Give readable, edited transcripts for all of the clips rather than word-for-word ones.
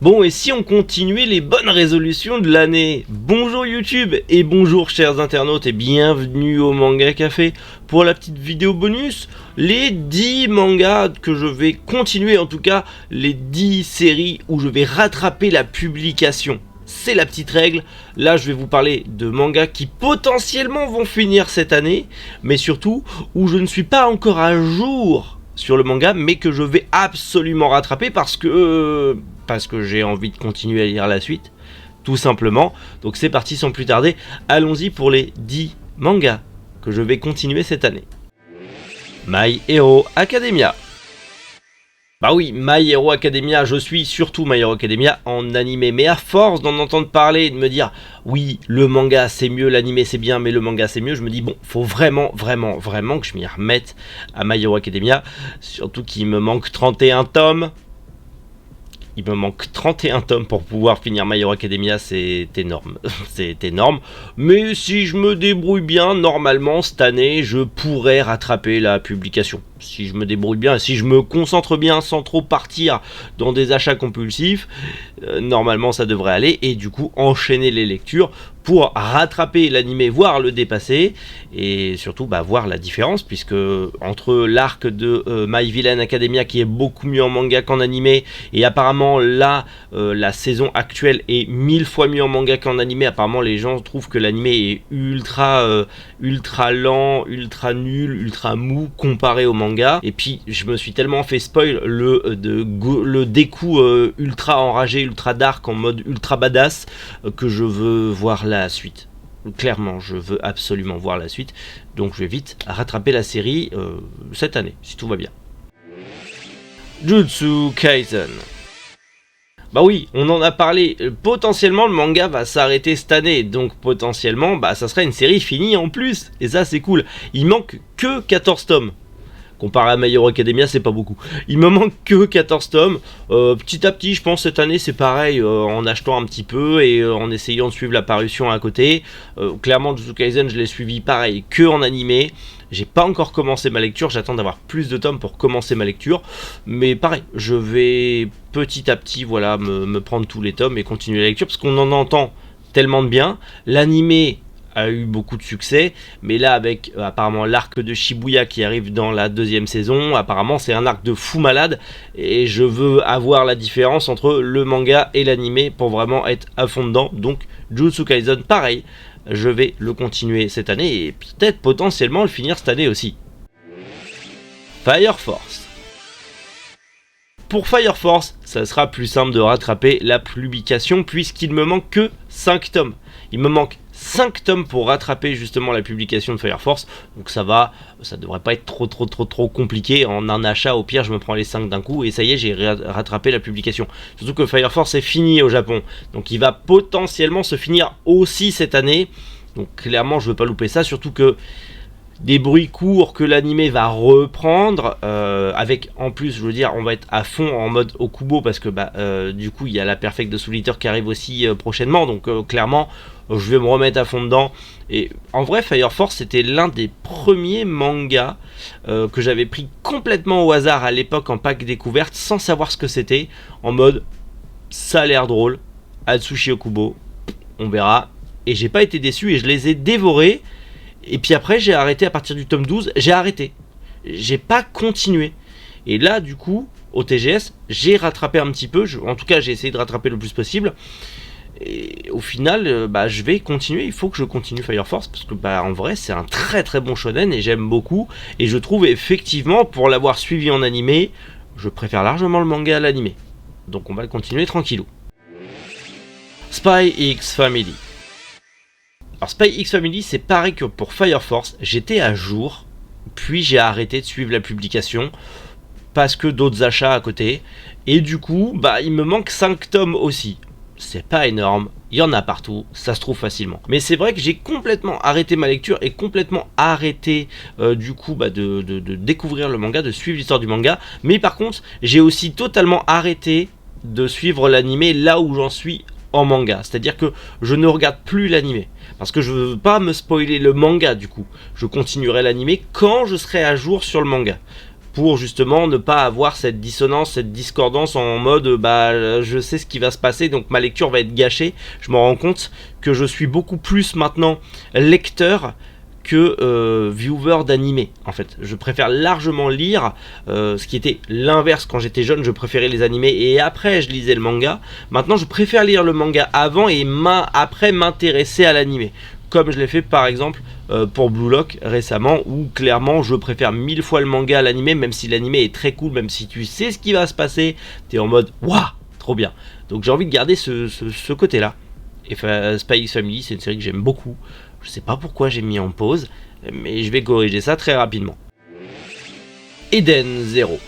Bon, et si on continuait les bonnes résolutions de l'année? Bonjour YouTube et bonjour chers internautes et bienvenue au Manga Café pour la petite vidéo bonus, les 10 mangas que je vais continuer, en tout cas les 10 séries où je vais rattraper la publication. C'est la petite règle. Là je vais vous parler de mangas qui potentiellement vont finir cette année, mais surtout où je ne suis pas encore à jour sur le manga, mais que je vais absolument rattraper parce que j'ai envie de continuer à lire la suite, tout simplement. Donc c'est parti sans plus tarder, allons-y pour les 10 mangas que je vais continuer cette année. My Hero Academia. Bah oui, My Hero Academia, je suis surtout My Hero Academia en animé, mais à force d'en entendre parler et de me dire oui, le manga c'est mieux, l'animé c'est bien, mais le manga c'est mieux, je me dis bon, faut vraiment que je m'y remette à My Hero Academia, surtout qu'il me manque 31 tomes. Il me manque 31 tomes pour pouvoir finir My Hero Academia, c'est énorme, c'est énorme. Mais si je me débrouille bien, normalement cette année, je pourrais rattraper la publication. Si je me débrouille bien, si je me concentre bien sans trop partir dans des achats compulsifs, normalement ça devrait aller. Et du coup enchaîner les lectures pour rattraper l'animé, voire le dépasser. Et surtout voir la différence, puisque entre l'arc de My Villain Academia qui est beaucoup mieux en manga qu'en animé, et apparemment là la saison actuelle est 1000 fois mieux en manga qu'en animé. Apparemment les gens trouvent que l'animé est ultra lent, ultra nul, ultra mou comparé au manga. Et puis je me suis tellement fait spoil le Deku ultra enragé, ultra dark en mode ultra badass que je veux voir la suite. Clairement, je veux absolument voir la suite. Donc je vais vite rattraper la série cette année, si tout va bien. Jujutsu Kaisen. Bah oui, on en a parlé, potentiellement le manga va s'arrêter cette année, donc potentiellement ça serait une série finie en plus, et ça c'est cool. Il manque que 14 tomes. Comparé à My Hero Academia, c'est pas beaucoup. Il me manque que 14 tomes. Petit à petit, je pense cette année c'est pareil, en achetant un petit peu et en essayant de suivre la parution à côté. Clairement, Jujutsu Kaisen, je l'ai suivi pareil que en animé. J'ai pas encore commencé ma lecture, j'attends d'avoir plus de tomes pour commencer ma lecture. Mais pareil, je vais petit à petit me prendre tous les tomes et continuer la lecture parce qu'on en entend tellement de bien. L'animé a eu beaucoup de succès, mais là avec apparemment l'arc de Shibuya qui arrive dans la deuxième saison, apparemment c'est un arc de fou malade et je veux avoir la différence entre le manga et l'animé pour vraiment être à fond dedans. Donc Jujutsu Kaisen pareil, je vais le continuer cette année et peut-être potentiellement le finir cette année aussi. Fire Force. Pour Fire Force, ça sera plus simple de rattraper la publication puisqu'il me manque que 5 tomes. Il me manque 5 tomes pour rattraper justement la publication de Fire Force. Donc ça devrait pas être trop compliqué. En un achat, au pire, je me prends les 5 d'un coup et ça y est, j'ai rattrapé la publication. Surtout que Fire Force est fini au Japon. Donc il va potentiellement se finir aussi cette année. Donc clairement, je veux pas louper ça. Surtout que des bruits courts que l'animé va reprendre avec en plus je veux dire on va être à fond en mode Okubo parce que du coup il y a la Perfect de Soul Eater qui arrive aussi prochainement, donc clairement je vais me remettre à fond dedans. Et en vrai Fire Force c'était l'un des premiers mangas que j'avais pris complètement au hasard à l'époque en pack découverte sans savoir ce que c'était, en mode ça a l'air drôle, Atsushi Okubo, on verra, et j'ai pas été déçu et je les ai dévorés. Et puis après j'ai arrêté à partir du tome 12, j'ai arrêté, j'ai pas continué. Et là du coup au TGS j'ai rattrapé un petit peu, en tout cas j'ai essayé de rattraper le plus possible. Et au final je vais continuer, il faut que je continue Fire Force parce que en vrai c'est un très bon shonen et j'aime beaucoup. Et je trouve effectivement pour l'avoir suivi en animé, je préfère largement le manga à l'animé. Donc on va le continuer tranquillou. Spy X Family. Alors Spy X Family c'est pareil que pour Fire Force, j'étais à jour, puis j'ai arrêté de suivre la publication parce que d'autres achats à côté, et du coup il me manque 5 tomes aussi. C'est pas énorme, il y en a partout, ça se trouve facilement. Mais c'est vrai que j'ai complètement arrêté ma lecture et complètement arrêté de découvrir le manga, de suivre l'histoire du manga. Mais par contre, j'ai aussi totalement arrêté de suivre l'animé là où j'en suis en manga. C'est-à-dire que je ne regarde plus l'animé parce que je veux pas me spoiler le manga du coup. Je continuerai l'animé quand je serai à jour sur le manga. pour justement ne pas avoir cette dissonance, cette discordance en mode bah je sais ce qui va se passer donc ma lecture va être gâchée. Je me rends compte que je suis beaucoup plus maintenant lecteur que viewer d'animé. En fait, je préfère largement lire, ce qui était l'inverse quand j'étais jeune. Je préférais les animés et après je lisais le manga. Maintenant je préfère lire le manga avant et après m'intéresser à l'animé, comme je l'ai fait par exemple pour Blue Lock récemment, où clairement je préfère 1000 fois le manga à l'animé, même si l'animé est très cool, même si tu sais ce qui va se passer, t'es en mode waouh, trop bien. Donc j'ai envie de garder ce côté là. Et Spy X Family, c'est une série que j'aime beaucoup. Je sais pas pourquoi j'ai mis en pause, mais je vais corriger ça très rapidement. Eden Zero.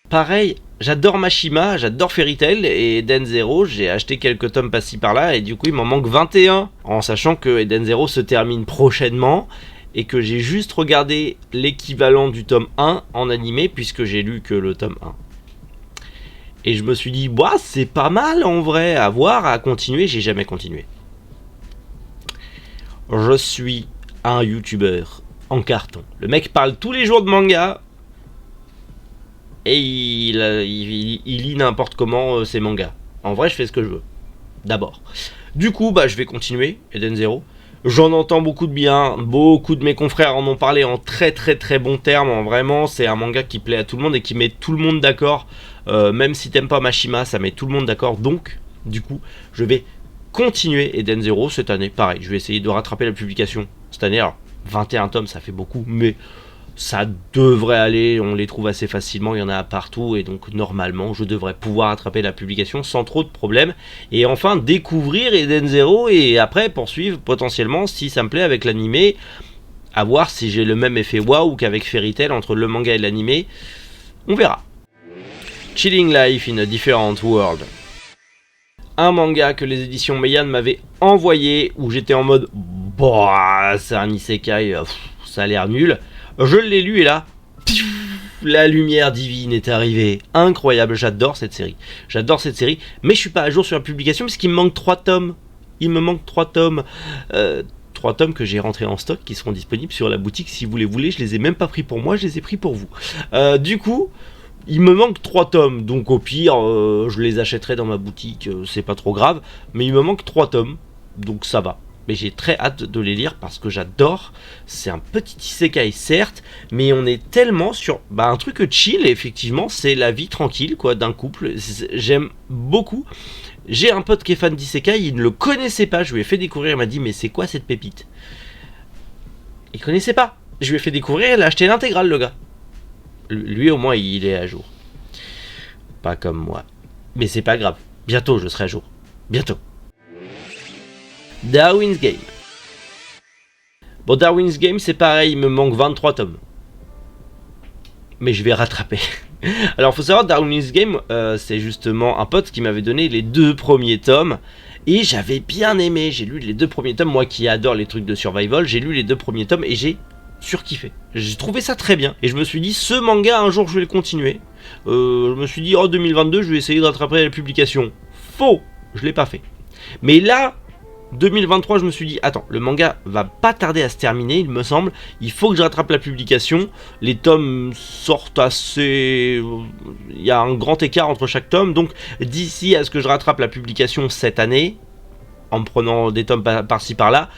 Pareil, j'adore Mashima, j'adore Fairy Tail et Eden Zero, j'ai acheté quelques tomes par-ci par-là et du coup il m'en manque 21, en sachant que Eden Zero se termine prochainement et que j'ai juste regardé l'équivalent du tome 1 en animé puisque j'ai lu que le tome 1. Et je me suis dit, bah c'est pas mal en vrai, à voir, à continuer, j'ai jamais continué. Je suis un youtubeur en carton. Le mec parle tous les jours de manga. Et il lit n'importe comment ses mangas. En vrai, je fais ce que je veux. D'abord. Du coup, bah, je vais continuer Eden Zero. J'en entends beaucoup de bien. Beaucoup de mes confrères en ont parlé en très très très bons termes. Vraiment, c'est un manga qui plaît à tout le monde et qui met tout le monde d'accord. Même si t'aimes pas Mashima, ça met tout le monde d'accord. Donc, du coup, je vais continuer Eden Zero cette année. Pareil, je vais essayer de rattraper la publication cette année. Alors, 21 tomes, ça fait beaucoup, mais ça devrait aller, on les trouve assez facilement, il y en a partout et donc normalement je devrais pouvoir attraper la publication sans trop de problèmes et enfin découvrir Eden Zero et après poursuivre potentiellement si ça me plaît avec l'animé, à voir si j'ai le même effet waouh qu'avec Fairy Tail entre le manga et l'animé, on verra. Chilling Life in a Different World. Un manga que les éditions Meian m'avaient envoyé où j'étais en mode bah c'est un isekai, ça a l'air nul. Je l'ai lu et là, la lumière divine est arrivée. Incroyable, j'adore cette série. J'adore cette série, mais je suis pas à jour sur la publication parce qu'il me manque 3 tomes. Il me manque 3 tomes. 3 tomes que j'ai rentrés en stock qui seront disponibles sur la boutique si vous les voulez. Je les ai même pas pris pour moi, je les ai pris pour vous. Du coup, il me manque 3 tomes. Donc au pire, je les achèterai dans ma boutique, c'est pas trop grave. Mais il me manque 3 tomes, donc ça va. Mais j'ai très hâte de les lire parce que j'adore. C'est un petit isekai certes, mais on est tellement sur un truc chill. Effectivement, c'est la vie tranquille quoi d'un couple. J'aime beaucoup. J'ai un pote qui est fan d'isekai, il ne le connaissait pas. Je lui ai fait découvrir, il m'a dit mais c'est quoi cette pépite? Il connaissait pas. Je lui ai fait découvrir, il a acheté l'intégrale le gars. Lui au moins il est à jour. Pas comme moi. Mais c'est pas grave. Bientôt je serai à jour. Bientôt. Darwin's Game. Bon, Darwin's Game, c'est pareil, il me manque 23 tomes. Mais je vais rattraper. Alors, faut savoir, Darwin's Game, c'est justement un pote qui m'avait donné les 2 premiers tomes. Et j'avais bien aimé. J'ai lu les 2 premiers tomes. Moi qui adore les trucs de survival, j'ai lu les 2 premiers tomes et j'ai surkiffé. J'ai trouvé ça très bien. Et je me suis dit, ce manga, un jour, je vais le continuer. Je me suis dit, oh, 2022, je vais essayer de rattraper la publication. Faux, je l'ai pas fait. Mais là, 2023, je me suis dit, attends, le manga va pas tarder à se terminer, il me semble. Il faut que je rattrape la publication. Les tomes sortent assez... Il y a un grand écart entre chaque tome. Donc, d'ici à ce que je rattrape la publication cette année, en me prenant des tomes par-ci par-là,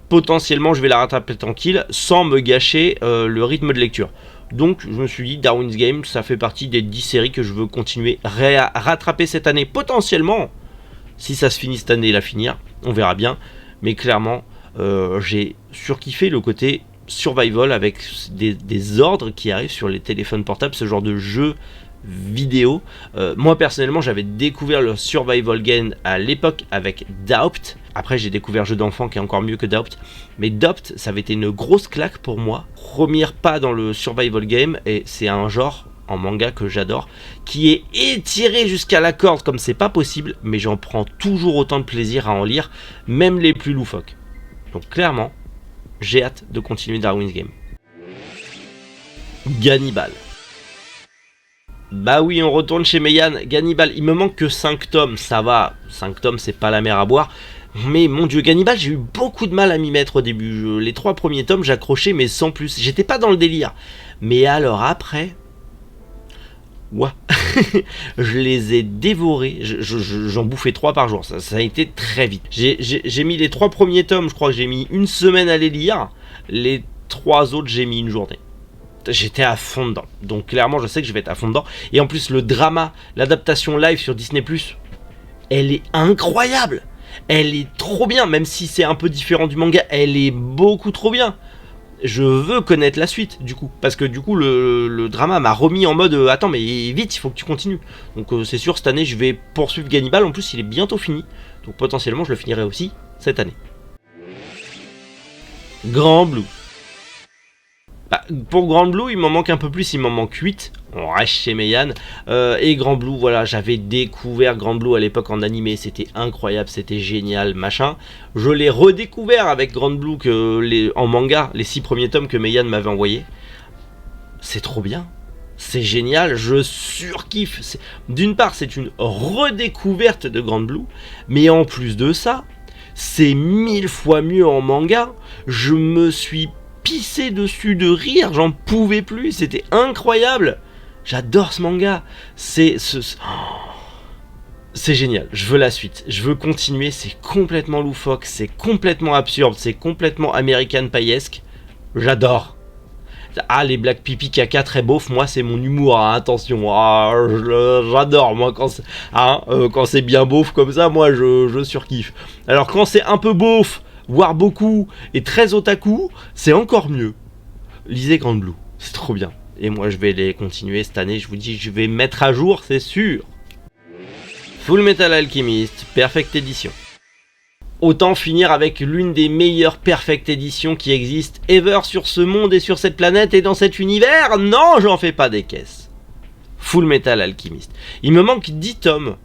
potentiellement, je vais la rattraper tranquille, sans me gâcher le rythme de lecture. Donc, je me suis dit, Darwin's Game, ça fait partie des 10 séries que je veux continuer à rattraper cette année, potentiellement. Si ça se finit cette année, la finir, on verra bien. Mais clairement, j'ai surkiffé le côté survival avec des ordres qui arrivent sur les téléphones portables, ce genre de jeu vidéo. Moi personnellement, j'avais découvert le survival game à l'époque avec Doubt. Après, j'ai découvert Jeu d'enfant qui est encore mieux que Doubt. Mais Doubt, ça avait été une grosse claque pour moi. Premier pas dans le survival game, et c'est un genre en manga que j'adore, qui est étiré jusqu'à la corde comme c'est pas possible, mais j'en prends toujours autant de plaisir à en lire, même les plus loufoques. Donc clairement, j'ai hâte de continuer Darwin's Game. Gannibal. Bah oui, on retourne chez Meian. Gannibal, il me manque que 5 tomes, ça va, 5 tomes c'est pas la mer à boire, Mais mon dieu, Gannibal, j'ai eu beaucoup de mal à m'y mettre au début. Les 3 premiers tomes, j'accrochais, mais sans plus. J'étais pas dans le délire. Mais alors après... Ouah. Je les ai dévorés. J'en bouffais 3 par jour. Ça a été très vite. J'ai mis les 3 premiers tomes, je crois que j'ai mis une semaine à les lire. Les 3 autres, j'ai mis une journée. J'étais à fond dedans. Donc clairement, je sais que je vais être à fond dedans. Et en plus, le drama, l'adaptation live sur Disney+, elle est incroyable. Elle est trop bien, même si c'est un peu différent du manga. Elle est beaucoup trop bien. Je veux connaître la suite, du coup. Parce que du coup, le drama m'a remis en mode attends, mais vite, il faut que tu continues. Donc c'est sûr, cette année, je vais poursuivre Gannibal. En plus, il est bientôt fini. Donc potentiellement, je le finirai aussi cette année. Grand Blue. Bah, pour Grand Blue, il m'en manque un peu plus, il m'en manque 8. On reste chez Meian. Et Grand Blue, voilà, j'avais découvert Grand Blue à l'époque en animé, c'était incroyable, c'était génial, machin. Je l'ai redécouvert avec Grand Blue en manga, les 6 premiers tomes que Meian m'avait envoyés. C'est trop bien, c'est génial, je surkiffe. D'une part, c'est une redécouverte de Grand Blue, mais en plus de ça, c'est 1000 fois mieux en manga. Je me suis pissé dessus de rire, j'en pouvais plus, c'était incroyable. J'adore ce manga, c'est génial, je veux la suite, je veux continuer, c'est complètement loufoque, c'est complètement absurde, c'est complètement American Pie-esque, j'adore. Ah, les blagues pipi caca très beauf, moi c'est mon humour, hein, attention, j'adore moi quand c'est bien beauf comme ça, moi je surkiffe. Alors quand c'est un peu beauf, voire beaucoup, et très otaku, c'est encore mieux. Lisez Grand Blue, c'est trop bien. Et moi je vais les continuer cette année, je vous dis, je vais mettre à jour, c'est sûr. Full Metal Alchemist, Perfect Edition. Autant finir avec l'une des meilleures Perfect Editions qui existent ever sur ce monde et sur cette planète et dans cet univers. Non, j'en fais pas des caisses. Full Metal Alchemist. Il me manque 10 tomes.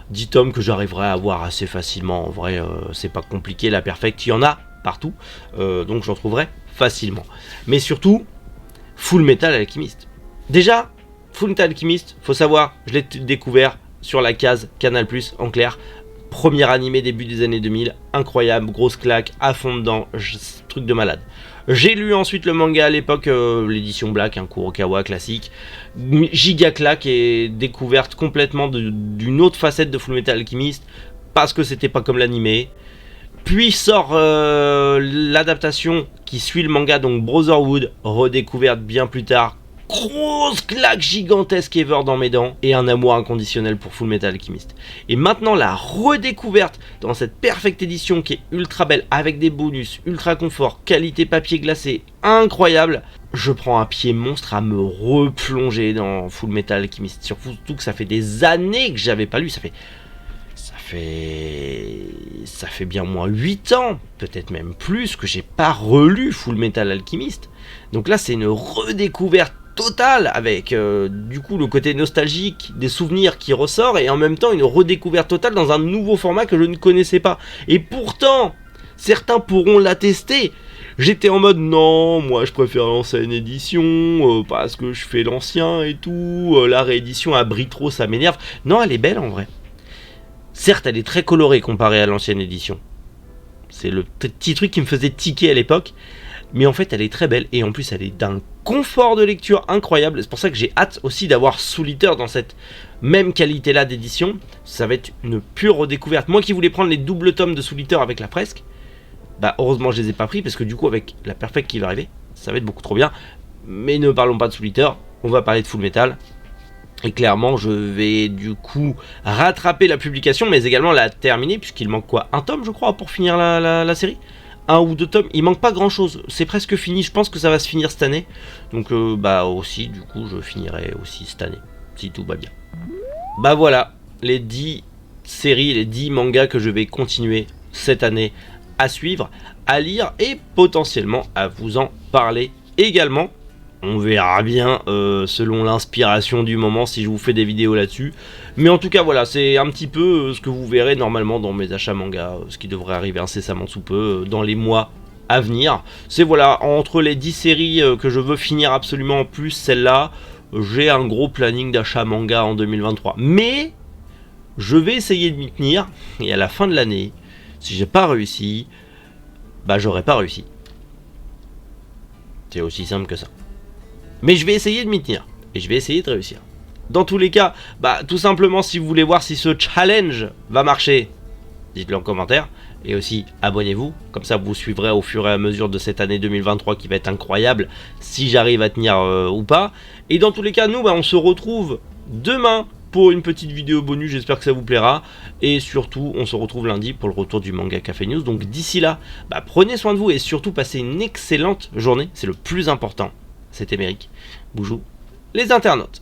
10 tomes que j'arriverai à avoir assez facilement. En vrai, c'est pas compliqué, la Perfect, il y en a partout. Donc j'en trouverai facilement. Mais surtout, Full Metal Alchemist. Déjà, Full Metal Alchemist, faut savoir, je l'ai découvert sur la case Canal+, en clair. Premier animé début des années 2000, incroyable, grosse claque, à fond dedans, truc de malade. J'ai lu ensuite le manga à l'époque, l'édition Black, un Kurokawa classique, giga claque et découverte complètement d'une autre facette de Full Metal Alchemist, parce que c'était pas comme l'animé. Puis sort l'adaptation qui suit le manga, donc Brotherhood, redécouverte bien plus tard. Grosse claque gigantesque ever dans mes dents et un amour inconditionnel pour Full Metal Alchemist. Et maintenant la redécouverte dans cette Perfect Edition qui est ultra belle avec des bonus, ultra confort, qualité papier glacé, incroyable. Je prends un pied monstre à me replonger dans Full Metal Alchemist. Surtout que ça fait des années que j'avais pas lu, ça fait bien moins 8 ans, peut-être même plus, que j'ai pas relu Full Metal Alchemist. Donc là c'est une redécouverte totale avec du coup le côté nostalgique des souvenirs qui ressort et en même temps une redécouverte totale dans un nouveau format que je ne connaissais pas. Et pourtant, certains pourront l'attester. J'étais en mode non, moi je préfère l'ancienne édition parce que je fais l'ancien et tout, la réédition à bris trop ça m'énerve. Non, elle est belle en vrai. Certes, elle est très colorée comparée à l'ancienne édition. C'est le petit truc qui me faisait tiquer à l'époque. Mais en fait, elle est très belle. Et en plus, elle est d'un confort de lecture incroyable. C'est pour ça que j'ai hâte aussi d'avoir Soul Eater dans cette même qualité-là d'édition. Ça va être une pure redécouverte. Moi qui voulais prendre les doubles tomes de Soul Eater avec la fresque, bah heureusement, je les ai pas pris. Parce que du coup, avec la Perfect qui va arriver, ça va être beaucoup trop bien. Mais ne parlons pas de Soul Eater. On va parler de Full Metal. Et clairement, je vais du coup rattraper la publication, mais également la terminer, puisqu'il manque quoi, un tome, je crois, pour finir la série. 1 ou 2 tomes, il manque pas grand chose, c'est presque fini, je pense que ça va se finir cette année. Donc bah aussi, du coup, je finirai aussi cette année, si tout va bien. Bah voilà, les 10 séries, les 10 mangas que je vais continuer cette année à suivre, à lire et potentiellement à vous en parler également. On verra bien selon l'inspiration du moment si je vous fais des vidéos là-dessus. Mais en tout cas voilà, c'est un petit peu ce que vous verrez normalement dans mes achats manga, ce qui devrait arriver incessamment sous peu dans les mois à venir. C'est voilà, entre les 10 séries que je veux finir absolument en plus celle-là, j'ai un gros planning d'achat manga en 2023. Mais je vais essayer de m'y tenir et à la fin de l'année, Si j'ai pas réussi, bah j'aurais pas réussi. C'est aussi simple que ça. Mais je vais essayer de m'y tenir. Et je vais essayer de réussir. Dans tous les cas, bah tout simplement si vous voulez voir si ce challenge va marcher, dites-le en commentaire. Et aussi abonnez-vous, comme ça vous suivrez au fur et à mesure de cette année 2023 qui va être incroyable, si j'arrive à tenir ou pas. Et dans tous les cas, nous bah, on se retrouve demain pour une petite vidéo bonus, j'espère que ça vous plaira. Et surtout, on se retrouve lundi pour le retour du Manga Café News. Donc d'ici là, bah, prenez soin de vous et surtout passez une excellente journée, c'est le plus important. C'était Méric, Boujou, les internautes.